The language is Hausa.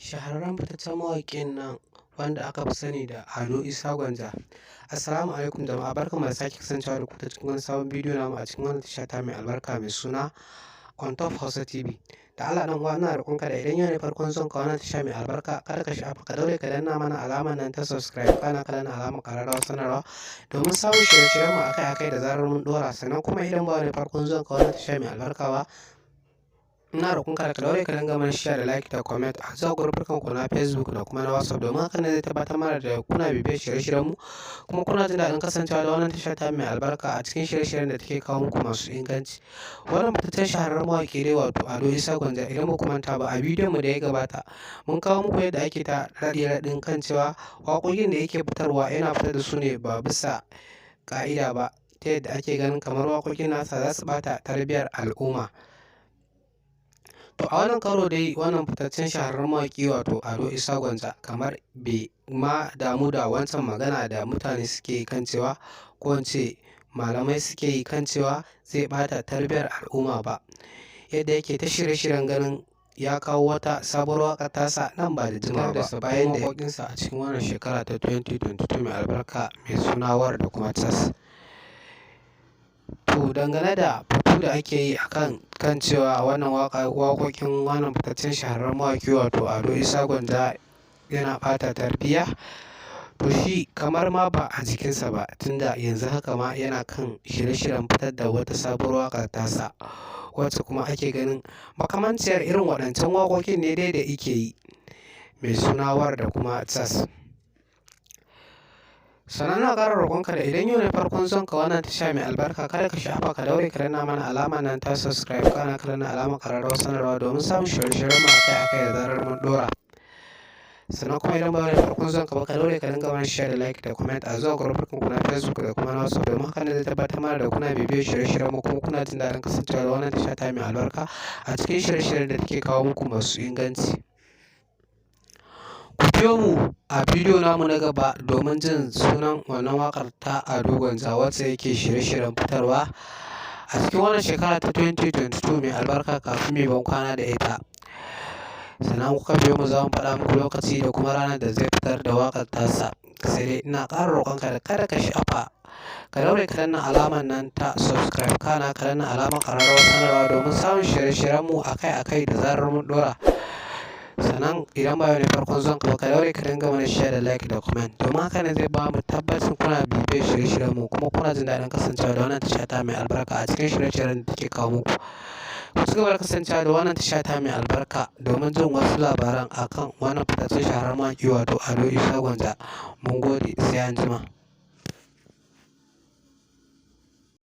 Shahararren fitaccen mawaƙin nan wanda aka fi sani da Ado Isa Gwanja. Assalamu alaikum jama'a, barkanmu da sake kasancewa da ku ta cikin wani sabon bidiyo namu a cikin wannan tasha ta mai albarka mai suna On Top Hausa TV. Da Allah dan uwa ina roƙonka da idan yau ne farkon son ka wannan tasha mai albarka, kada ka sha'afa ka daure ka danna mana alamar nan ta subscribe, kana ka danna alamar ƙararrawar sanarwa domin samun shirye-shiryen mu akai-akai da zarar mun ɗora. Sannan kuma idan ba wani farkon son ka wannan tasha mai albarka ba, ina roƙonka da ka daure ka dinga mana share da like da comment a zuwa gurburkan ku na Facebook da kuma na WhatsApp, domin haka ne zai tabbatar mana da kuna bibiyar shirye-shiryen mu kuma kuna jin daɗin kasancewa da wannan tasha ta mai albarka a cikin shirye-shiryen da take kawo muku masu inganci. Wannan fitaccen shahararren mawaƙi dai wato Ado Isa Gwanja, idan ba ku manta ba a bidiyon mu da ya gabata mun kawo muku yadda ake ta raɗe-raɗin kan cewa waƙoƙin da yake fitarwa yana fitar da su ne ba bisa ƙa'ida ba, ta yadda ake ganin kamar waƙoƙin nasa za su ɓata tarbiyyar al'umma. To a wannan karo dai wannan fitaccen shahararren mawaƙi wato Ado Isa Gwanja kamar bai ma damu da wancan magana da mutane suke kan cewa, ko in ce malamai suke yi kan cewa zai ɓata tarbiyyar al'umma ba, yadda yake ta shirye-shiryen ganin ya kawo wata sabuwar waƙar tasa nan ba da jimawa ba bayan da waƙoƙinsa a cikin wannan shekara ta 2022 mai albarka mai suna War da kuma Cas. To dangane da batu da ake yi akan kan cewa wannan waƙoƙin wannan fitaccen shahararren mawaƙi wato Ado Isa Gwanja yana ɓata tarbiyya, to shi kamar ma ba a jikinsa ba, tunda yanzu haka ma yana kan shirye-shiryen fitar da wata sabuwar waƙar tasa wacce kuma ake ganin makamanciyar irin waɗancan waƙoƙin ne dai da yake yi mai suna War da kuma Cas. Sannan na ƙara roƙonka da idan yau ne farkon son ka wannan tasha mai albarka, kada ka sha'afa ka daure ka danna mana alama nan ta subscribe, kana ka danna alamar ƙararrawar sanarwa domin samun shirye-shiryen mu akai-akai da zarar mun ɗora. Sannan kuma idan ba wani farkon son ka ba, ka daure ka dinga mana share da like da comment a zuwa gurburkan ku na Facebook da kuma na WhatsApp, domin haka ne zai tabbatar mana da kuna bibiyar shirye-shiryen mu kuma kuna jin daɗin kasancewa da wannan tasha ta mai albarka a cikin shirye-shiryen da take kawo muku masu inganci. Ku biyo mu a bidiyo namu na gaba domin jin sunan wannan waƙar ta Ado Gwanja wacce yake shirye-shiryen fitarwa a cikin wannan shekara ta 2022 mai albarka kafin mai ban kwana da ita. Sannan kuka biyo mu za mu faɗa muku lokaci da kuma ranar da zai fitar da waƙar tasa. Sai dai ina ƙara roƙonka da kada ka sha'afa ka daure ka danna alamar nan ta subscribe, kana ka danna alamar ƙararrawar sanarwa domin samun shirye-shiryen mu akai-akai da zarar mun ɗora. Sannan idan ba wani farkon son ka daure ka dinga mana share da like da comment, domin haka ne zai ba mu tabbacin kuna bibiyar shirye-shiryen mu kuma kuna jin daɗin kasancewa da wannan tasha ta mai albarka a cikin shirye-shiryen da take kawo muku. Ku ci gaba da kasancewa da wannan tasha ta mai albarka domin jin wasu labaran akan wannan fitaccen shahararren mawaƙi wato Ado Isa Gwanja. Mun gode, sai anjima.